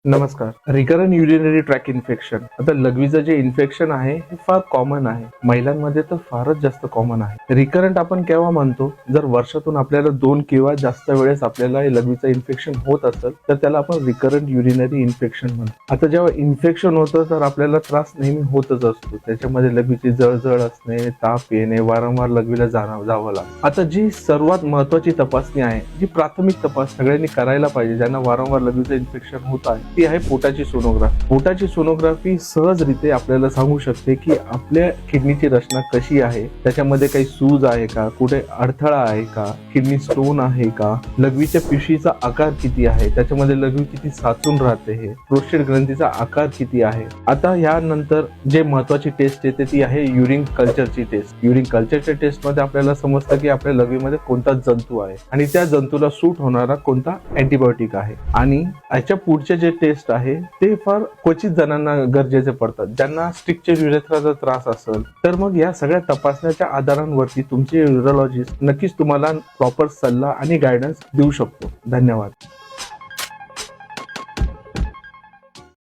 नमस्कार. Recurrent urinary track infection. आता लघवीचं जे इन्फेक्शन आहे हे फार कॉमन आहे. महिलांमध्ये तर फारच जास्त कॉमन आहे. रिकरंट आपण केव्हा म्हणतो, जर वर्षातून आपल्याला 2 किंवा जास्त वेळेस आपल्याला हे लघवीचं इन्फेक्शन होत असेल तर त्याला आपण रिकरंट युरिनरी इन्फेक्शन म्हणतो. आता जेव्हा इन्फेक्शन होतं तर आपल्याला त्रास नेहमी होतच असतो. त्याच्यामध्ये लघवीची जळजळ असणे, ताप येणे, वारंवार लघवीला जावं लागतं. आता जी सर्वात महत्वाची तपासणी आहे, जी प्राथमिक तपास सगळ्यांनी करायला पाहिजे ज्यांना वारंवार लघवीचं इन्फेक्शन होत आहे, ती आहे पोटाची सोनोग्राफी. पोटाची सोनोग्राफी सहजरित्या आपल्याला सांगू शकते की आपल्या किडनीची रचना कशी आहे, त्याच्यामध्ये काही सूज आहे का, कुठे अडथळा आहे का, किडनी स्टोन आहे का, लघवीच्या पिशवीचा आकार किती आहे, त्याच्यामध्ये लघवी किती साचून राहते, हे प्रोस्टेट ग्रंथीचा आकार किती आहे. आता यानंतर जे महत्वाची टेस्ट येते ती आहे युरिन कल्चरची टेस्ट. युरिन कल्चरच्या टेस्ट मध्ये आपल्याला समजतं की आपल्या लघवीमध्ये कोणता जंतू आहे आणि त्या जंतूला सूट होणारा कोणता अँटीबायोटिक आहे. आणि याच्या पुढचे जे टेस्ट आहे ते फार क्वचित जणांना गरजेचे पडतात. ज्यांना स्ट्रिक्चर युरेथ्राचा त्रास असेल तर मग या सगळ्या तपासण्याच्या आधारांवरती तुमचे युरोलॉजिस्ट नक्कीच तुम्हाला प्रॉपर सल्ला आणि गायडन्स देऊ शकतो. धन्यवाद.